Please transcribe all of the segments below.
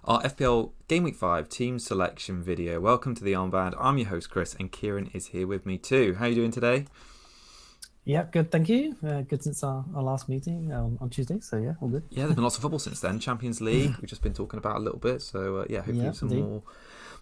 our FPL Game Week 5 team selection video. Welcome to the Armband. I'm your host, Chris, and Kieran is here with me too. How are you doing today? Yeah, good, thank you. Good since our last meeting on Tuesday, so yeah, all good. Yeah, there's been lots of football since then. Champions League, we've just been talking about a little bit. So yeah, hopefully Yeah, some indeed.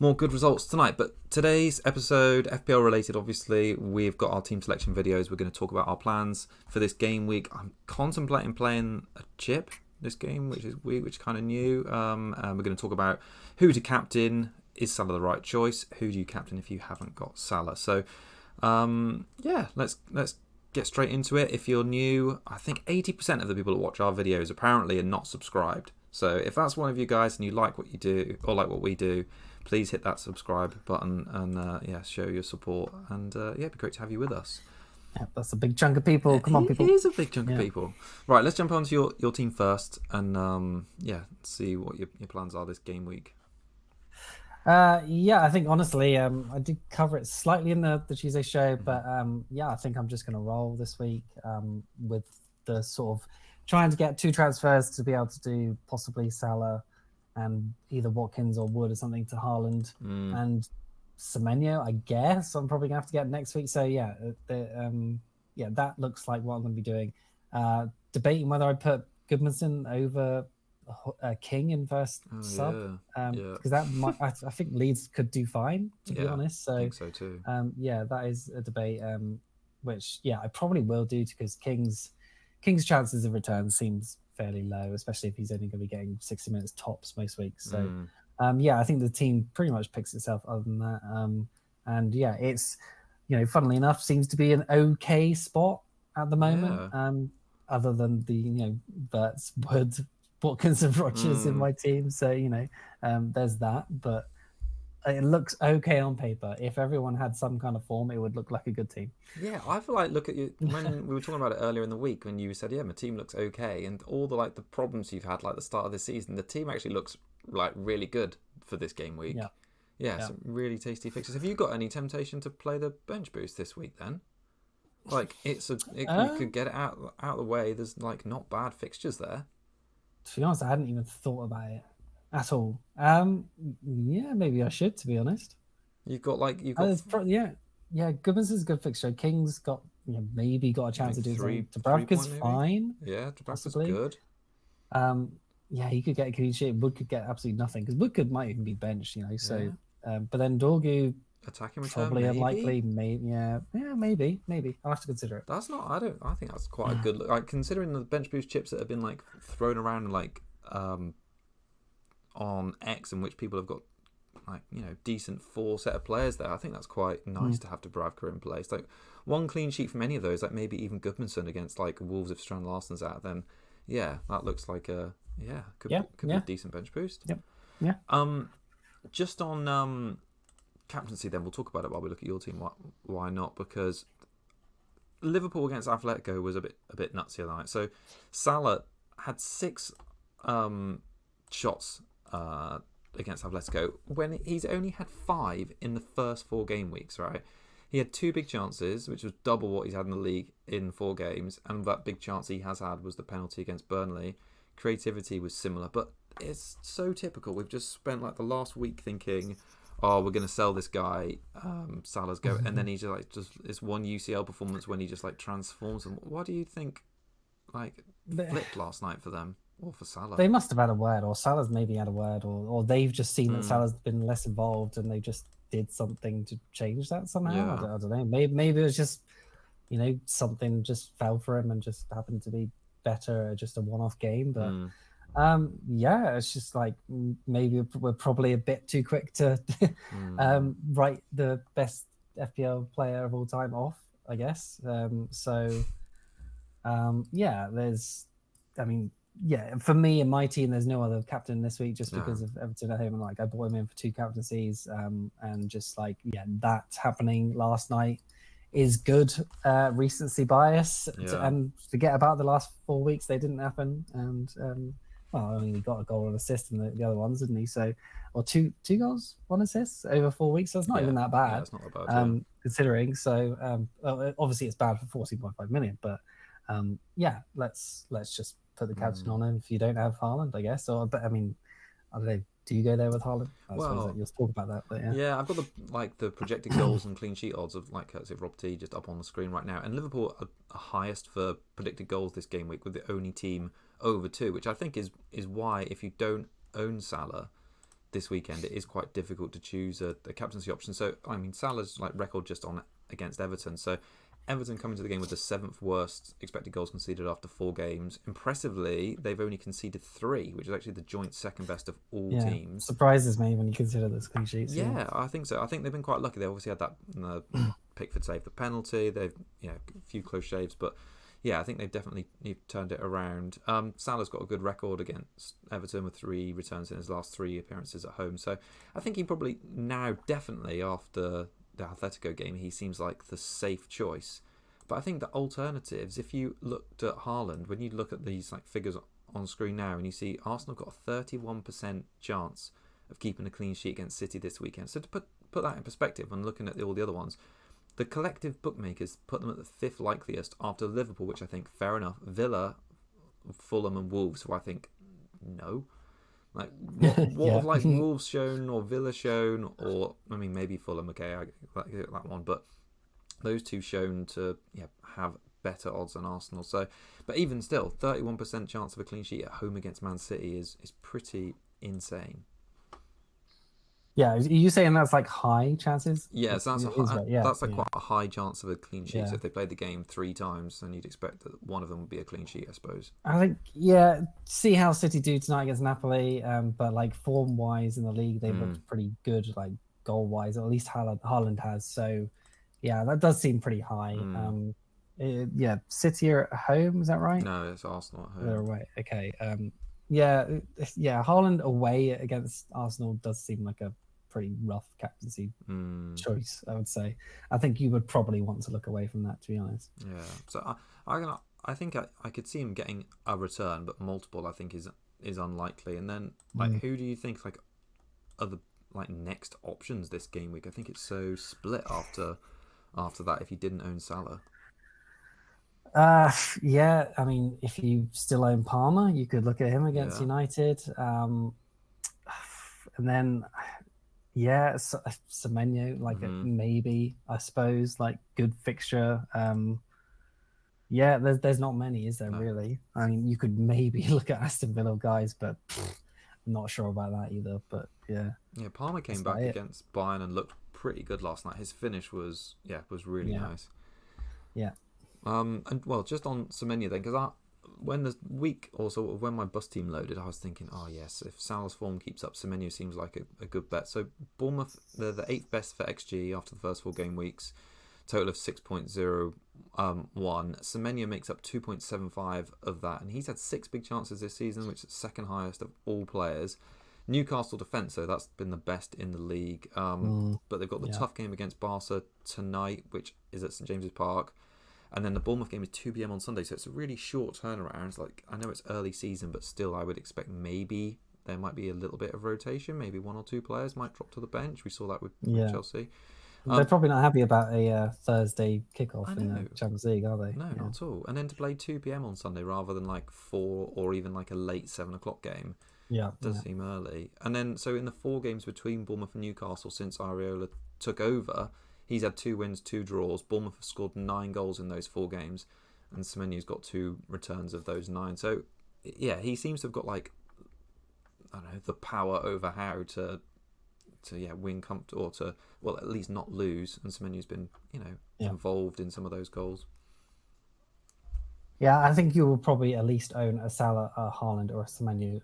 more good results tonight. But today's episode, FPL related, obviously, we've got our team selection videos. We're going to talk about our plans for this game week. I'm contemplating playing a chip this game, which is kind of new. And we're going to talk about who to captain. Is Salah the right choice? Who do you captain if you haven't got Salah? So yeah, let's get straight into it. If you're new, I think 80% of the people that watch our videos apparently are not subscribed. So if that's one of you guys and you like what you do or like what we do, please hit that subscribe button and yeah, show your support. And yeah, it'd be great to have you with us. Yeah, that's a big chunk of people. Come on, It people. is a big chunk of Yeah. people. Right, let's jump on to your team first and yeah, see what your plans are this game week. Yeah, I think honestly, I did cover it slightly in the Tuesday show, but yeah, I think I'm just going to roll this week with the sort of trying to get 2 transfers to be able to do possibly Salah and either Watkins or Wood or something to Haaland and Semenyo, I guess. I'm probably going to have to get next week. So yeah, yeah, that looks like what I'm going to be doing. Debating whether I put Goodmanson over King in first sub because that might I think Leeds could do fine, to be honest. So I think so too. Yeah, that is a debate which yeah, I probably will do because King's chances of return seems fairly low, especially if he's only going to be getting 60 minutes tops most weeks. So yeah, I think the team pretty much picks itself other than that. And yeah, it's, you know, funnily enough, seems to be an okay spot at the moment. Other than the, you know, Verts, Wood, Watkins and Rodgers in my team. So, you know, there's that. But it looks okay on paper. If everyone had some kind of form, it would look like a good team. Yeah, I feel like look at you when we were talking about it earlier in the week when you said, yeah, my team looks okay, and all the like the problems you've had like the start of the season, the team actually looks like really good for this game week. Yeah, some really tasty fixtures. Have you got any temptation to play the bench boost this week then? Like you could get it out of the way. There's like not bad fixtures there. To be honest, I hadn't even thought about it at all. Yeah, maybe I should, to be honest. You've got yeah. Goodman's is a good fixture. King's got, you know, maybe got a chance to do something. Dubravka's fine. Yeah, Dubravka's good. Yeah, he could get a clean sheet. Wood could get absolutely nothing because Wood might even be benched, you know. So, but then Dorgu attacking return probably maybe? Unlikely. Maybe. I'll have to consider it. That's not. I think that's quite a good look. Like considering the bench boost chips that have been like thrown around like on X, in which people have got like, you know, decent 4 set of players there. I think that's quite nice to have Dubravka in place. Like one clean sheet from any of those, like maybe even Goodmanson against like Wolves if Strand Larsen's out. Then yeah, that looks like could be a decent bench boost. Yeah. Just on captaincy, then we'll talk about it while we look at your team. Why not? Because Liverpool against Atletico was a bit nuts the other night. So Salah had 6 shots against Atletico when he's only had 5 in the first 4 game weeks. Right, he had 2 big chances, which was double what he's had in the league in 4 games, and that big chance he has had was the penalty against Burnley. Creativity was similar, but it's so typical. We've just spent like the last week thinking, oh, we're going to sell this guy, Salah's go, and then he just this one UCL performance when he just like transforms them. What do you think like flipped last night for them or for Salah? They must have had a word, or Salah's maybe had a word, or they've just seen that Salah's been less involved and they just did something to change that somehow. I don't know. Maybe it was just, you know, something just fell for him and just happened to be better, just a one-off game. But yeah, it's just like maybe we're probably a bit too quick to write the best FPL player of all time off, I guess. Yeah, for me and my team, there's no other captain this week just because of Everton at home. And like I brought him in for 2 captaincies, and just like that happening last night is good recency bias, and forget about the last 4 weeks they didn't happen. And well, I mean, he got a goal and assist in the other ones, didn't he? So, or two goals, 1 assist over 4 weeks. So it's not even that bad. Yeah, it's not that bad. Considering. So obviously it's bad for 14.5 million, but let's just put the captain on him if you don't have Haaland, I guess. Or but I mean, I don't know. do you go there with Haaland? I suppose Well, you'll talk about that, but yeah. yeah, I've got the projected goals and clean sheet odds of courtesy of Rob T just up on the screen right now, and Liverpool are highest for predicted goals this game week, with the only team over 2, which I think is why if you don't own Salah this weekend, it is quite difficult to choose a captaincy option. So I mean, Salah's record just on against Everton, so Everton come into the game with the 7th worst expected goals conceded after 4 games. Impressively, they've only conceded 3, which is actually the joint second best of all teams. Surprises me when you consider those clean sheets. Yeah, I think so. I think they've been quite lucky. They obviously had that Pickford saved the penalty. They've a few close shaves, but yeah, I think they've definitely turned it around. Salah's got a good record against Everton with 3 returns in his last 3 appearances at home. So I think he probably now, definitely after the Atletico game, he seems like the safe choice. But I think the alternatives, if you looked at Haaland, when you look at these figures on screen now, and you see Arsenal got a 31% chance of keeping a clean sheet against City this weekend. So to put that in perspective, and looking at all the other ones, the collective bookmakers put them at the 5th likeliest after Liverpool, which I think fair enough. Villa, Fulham, and Wolves, who I think no. What have Wolves shown or Villa shown, or I mean maybe Fulham, okay, I get that one, but those two shown to have better odds than Arsenal. So, but even still, 31% chance of a clean sheet at home against Man City is pretty insane. Yeah, are you saying that's high chances? Yes, that's quite a high chance of a clean sheet. Yeah. So if they played the game 3 times, then you'd expect that one of them would be a clean sheet, I suppose. I think, see how City do tonight against Napoli. But form-wise in the league, they've looked pretty good, goal-wise, or at least Haaland has. So, yeah, that does seem pretty high. City are at home, is that right? No, it's Arsenal at home. They're away. Okay. Haaland away against Arsenal does seem like a pretty rough captaincy choice, I would say. I think you would probably want to look away from that, to be honest. Yeah. So I think I could see him getting a return, but multiple I think is unlikely. And then who do you think are the next options this game week? I think it's so split after that if you didn't own Salah. I mean, if you still own Palmer, you could look at him against United. And then Semenyo, maybe, I suppose, good fixture. There's not many, is there, really? I mean, you could maybe look at Aston Villa guys, but I'm not sure about that either. But yeah, Palmer came back against Bayern and looked pretty good last night. His finish was really nice. Yeah. And well, just on Semenyo then, because when the week or sort of when my bus team loaded, I was thinking, oh yes, if Salah's form keeps up, Semenyo seems like a good bet. So Bournemouth, they're the 8th best for XG after the first 4 game weeks, total of 6.01. Semenyo makes up 2.75 of that, and he's had 6 big chances this season, which is the 2nd highest of all players. Newcastle defence, so that's been the best in the league. But they've got the tough game against Barca tonight, which is at St James's Park. And then the Bournemouth game is 2 p.m. on Sunday, so it's a really short turnaround. It's I know it's early season, but still I would expect maybe there might be a little bit of rotation. Maybe 1 or 2 players might drop to the bench. We saw that with Chelsea. They're probably not happy about a Thursday kickoff in the Champions League, are they? No, not at all. And then to play 2 p.m. on Sunday rather than 4 or even a late 7 o'clock game. Does seem early. And then, so in the 4 games between Bournemouth and Newcastle since Areola took over, he's had 2 wins, 2 draws. Bournemouth have scored 9 goals in those 4 games, and Semenyo's got 2 returns of those 9. So, yeah, he seems to have got the power over how to win or to at least not lose. And Semenyo's been involved in some of those goals. Yeah, I think you will probably at least own a Salah, a Haaland, or a Semenyo.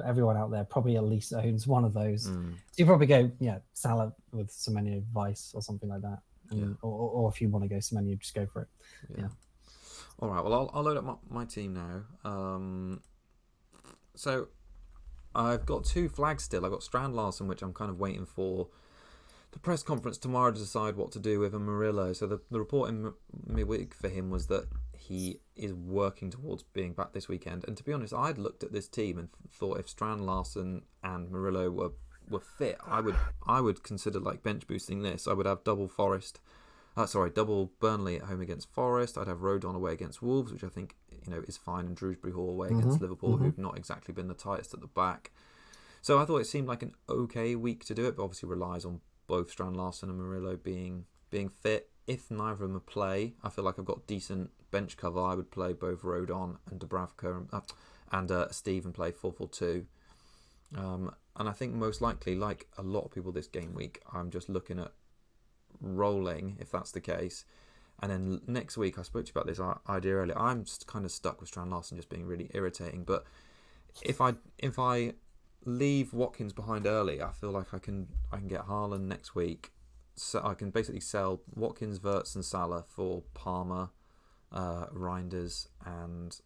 Everyone out there probably at least owns one of those. So you probably go, Salah with Semenyo vice or something like that. Or if you want to go Semenyo, just go for it. Yeah. All right, well, I'll load up my team now. So I've got 2 flags still. I've got Strand Larsen, which I'm kind of waiting for the press conference tomorrow to decide what to do with, a Murillo. So the report in midweek for him was that he is working towards being back this weekend. And to be honest, I'd looked at this team and thought if Strand Larsen and Murillo were fit, I would consider bench boosting this. I would have double Burnley at home against Forest. I'd have Rodon away against Wolves, which I think is fine, and Shrewsbury Hall away against Liverpool, who've not exactly been the tightest at the back. So I thought it seemed like an okay week to do it, but obviously relies on both Strand Larson and Murillo being fit. If neither of them play, I feel like I've got decent bench cover. I would play both Rodon and Dubravka and Steve and play 4-4-2. And I think most likely, like a lot of people this game week, I'm just looking at rolling if that's the case. And then next week, I spoke to you about this idea earlier. I'm just kind of stuck with Strand Larson just being really irritating. But if I leave Watkins behind early, I feel like I can get Haaland next week. So I can basically sell Watkins, Wirtz, and Salah for Palmer, Reinders, and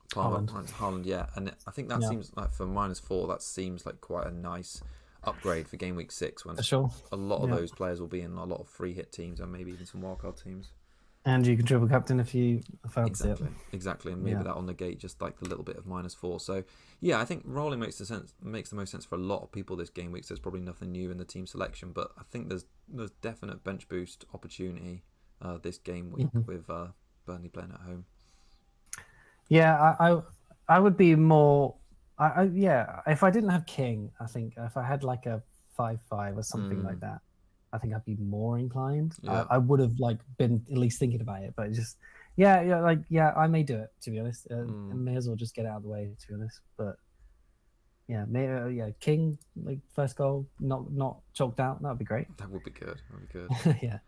Palmer, Haaland, yeah. And I think that seems like for -4, that seems like quite a nice upgrade for game week 6 when a lot of those players will be in a lot of free hit teams and maybe even some wildcard teams. And you can triple captain if you fancy it. Exactly, and maybe that'll negate just like the little bit of -4. So yeah, I think rolling makes the most sense for a lot of people this game week. So there's probably nothing new in the team selection, but I think there's definite bench boost opportunity this game week with Burnley playing at home. Yeah, I would be more. If I didn't have King, I think if I had like a 5-5 or something like that, I think I'd be more inclined. Yeah. I would have like been at least thinking about it, but just I may do it, to be honest. I may as well just get it out of the way, to be honest. But King, like first goal, not chalked out. That would be great. That would be good. Yeah.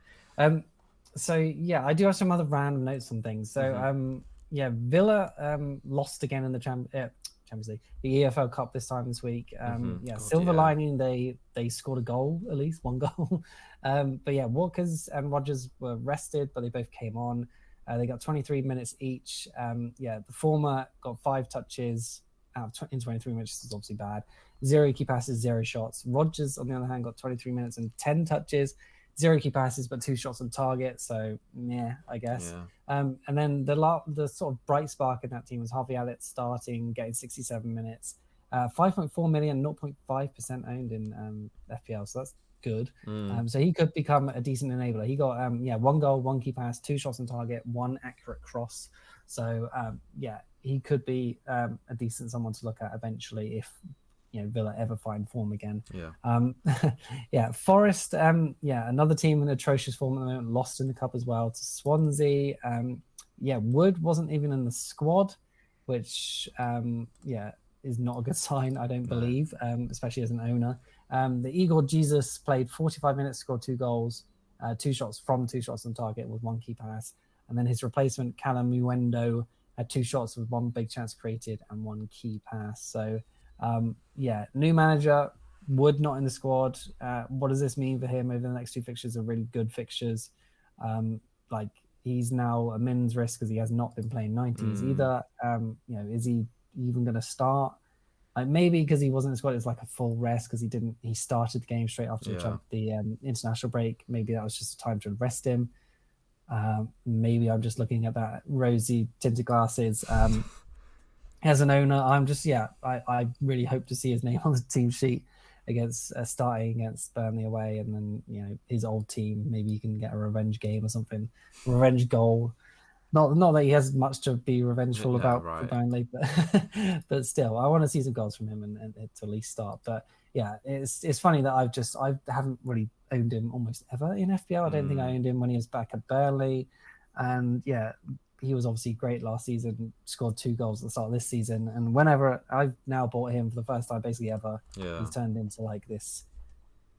So yeah, I do have some other random notes on things. So Villa lost again in the Champions League, the EFL Cup this week. Silver lining, they scored a goal, at least one goal. But yeah, Walkers and Rodgers were rested, but they both came on. They got 23 minutes each. The former got 5 touches in 23 minutes, which is obviously bad. 0 key passes, 0 shots. Rodgers, on the other hand, got 23 minutes and 10 touches. 0 key passes, but 2 shots on target. So, I guess. Yeah. And then the sort of bright spark in that team was Harvey Allett starting, getting 67 minutes. 5.4 million, 0.5% owned in FPL. So that's good. So he could become a decent enabler. He got 1 goal, 1 key pass, 2 shots on target, 1 accurate cross. So he could be a decent someone to look at eventually if Villa ever find form again. Forest, another team in atrocious form at the moment, lost in the cup as well to Swansea. Wood wasn't even in the squad, which is not a good sign, I don't believe, especially as an owner. The Igor Jesus played 45 minutes, scored 2 goals, 2 shots on target with 1 key pass, and then his replacement Callum Muendo had 2 shots with 1 big chance created and 1 key pass. So new manager, Wood not in the squad. What does this mean for him over the next 2 fixtures? Are really good fixtures. He's now a min's risk because he has not been playing 90s either. Is he even going to start? Maybe because he wasn't in the squad, it's like a full rest because he started the game straight after the international break. Maybe that was just a time to rest him. Maybe I'm just looking at that rosy tinted glasses. As an owner, I'm just I really hope to see his name on the team sheet against starting against Burnley away, and then his old team. Maybe he can get a revenge game or something, revenge goal. Not that he has much to be revengeful about for Burnley, but still, I want to see some goals from him and to at least start. But it's funny that I haven't really owned him almost ever in FPL. I don't think I owned him when he was back at Burnley, and he was obviously great last season, scored 2 goals at the start of this season. And whenever I've now bought him for the first time basically ever, he's turned into like this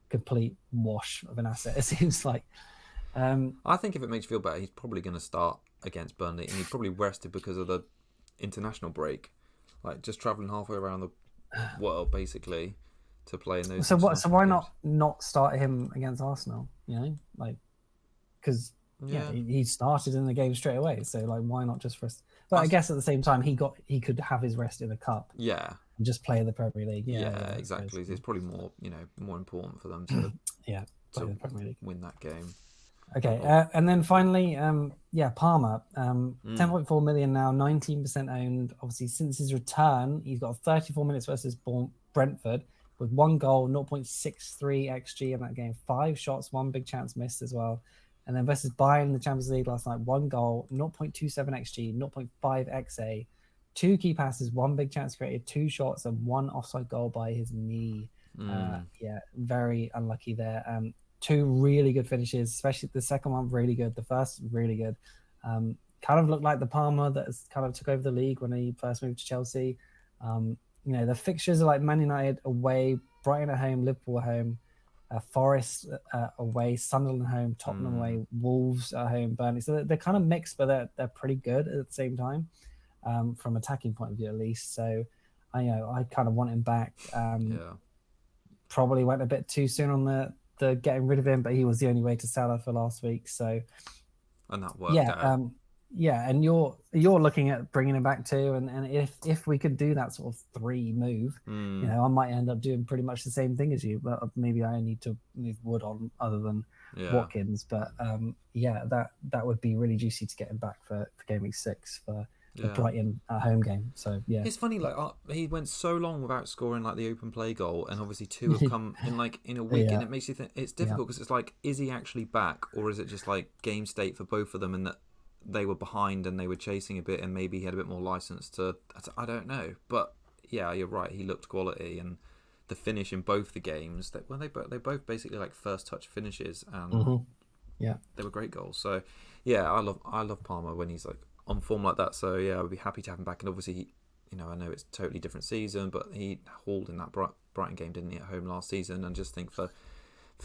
complete wash of an asset, it seems like. I think if it makes you feel better, he's probably going to start against Burnley, and he's probably rested because of the international break, like just travelling halfway around the world basically to play in those. So why not start him against Arsenal? Because he started in the game straight away. So why not just rest? But I guess at the same time, he could have his rest in the cup. Yeah. And just play in the Premier League. Yeah, exactly. It's probably more more important for them to play the Premier League, win that game. Okay, and then finally, Palmer, 10.4 million now, 19% owned. Obviously, since his return, he's got 34 minutes versus Brentford with 1 goal, 0.63 XG in that game, 5 shots, 1 big chance missed as well. And then versus Bayern in the Champions League last night, 1 goal, 0.27 XG, 0.5 XA, 2 key passes, 1 big chance created, 2 shots, and 1 offside goal by his knee. Yeah, very unlucky there. 2 really good finishes, especially the second one really good. The first really good. Kind of looked like the Palmer that kind of took over the league when he first moved to Chelsea. The fixtures are like Man United away, Brighton at home, Liverpool at home, Forest away, Sunderland at home, Tottenham away, Wolves at home, Burnley. So they're kind of mixed, but they're pretty good at the same time, from attacking point of view at least. So I kind of want him back. Probably went a bit too soon on the getting rid of him, but he was the only way to sell her for last week. So and that worked out. And you're looking at bringing him back too, and if we could do that sort of 3 move, I might end up doing pretty much the same thing as you, but maybe I need to move Wood on other than Watkins. But that would be really juicy to get him back for game week 6 for the Brighton at home game. So it's funny, like he went so long without scoring like the open play goal, and obviously 2 have come in a week, and it makes you think it's difficult because it's like, is he actually back, or is it just like game state for both of them, and that they were behind and they were chasing a bit, and maybe he had a bit more license to, I don't know. But yeah, you're right, he looked quality, and the finish in both the games, they both basically like first touch finishes, and they were great goals. So yeah, I love Palmer when he's like on form like that. So yeah, I would be happy to have him back. And obviously, I know it's a totally different season, but he hauled in that Brighton game, didn't he, at home last season? And just think for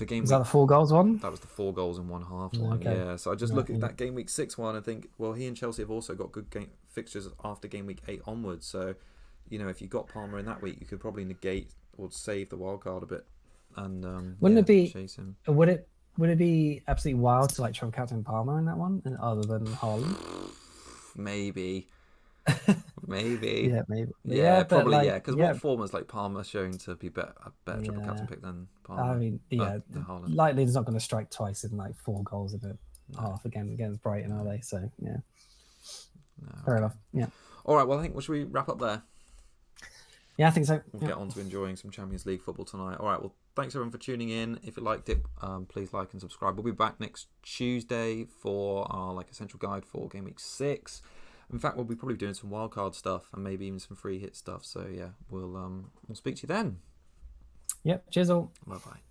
game was that the 4 goals one? That was the 4 goals in 1 half one. Okay. Yeah. So I just look at that game week 6 one and think, well, he and Chelsea have also got good fixtures after game week 8 onwards. So, if you got Palmer in that week, you could probably negate or save the wild card a bit, and wouldn't it be? Chase him. Would it be absolutely wild to like try Captain Palmer in that one, other than Haaland? Maybe. Yeah, maybe. Yeah, probably. Because what form is like Palmer showing to be a better triple captain pick than Palmer? I mean, likely he's not going to strike twice in like 4 goals in a half again against Brighton, are they? So yeah, fair enough. Yeah. All right. Well, I think should we wrap up there? Yeah, I think so. We'll get on to enjoying some Champions League football tonight. All right. Well, thanks everyone for tuning in. If you liked it, please like and subscribe. We'll be back next Tuesday for our essential guide for game week 6. In fact, we'll be probably doing some wildcard stuff and maybe even some free hit stuff. So yeah, we'll speak to you then. Yep. Cheers all. Bye bye.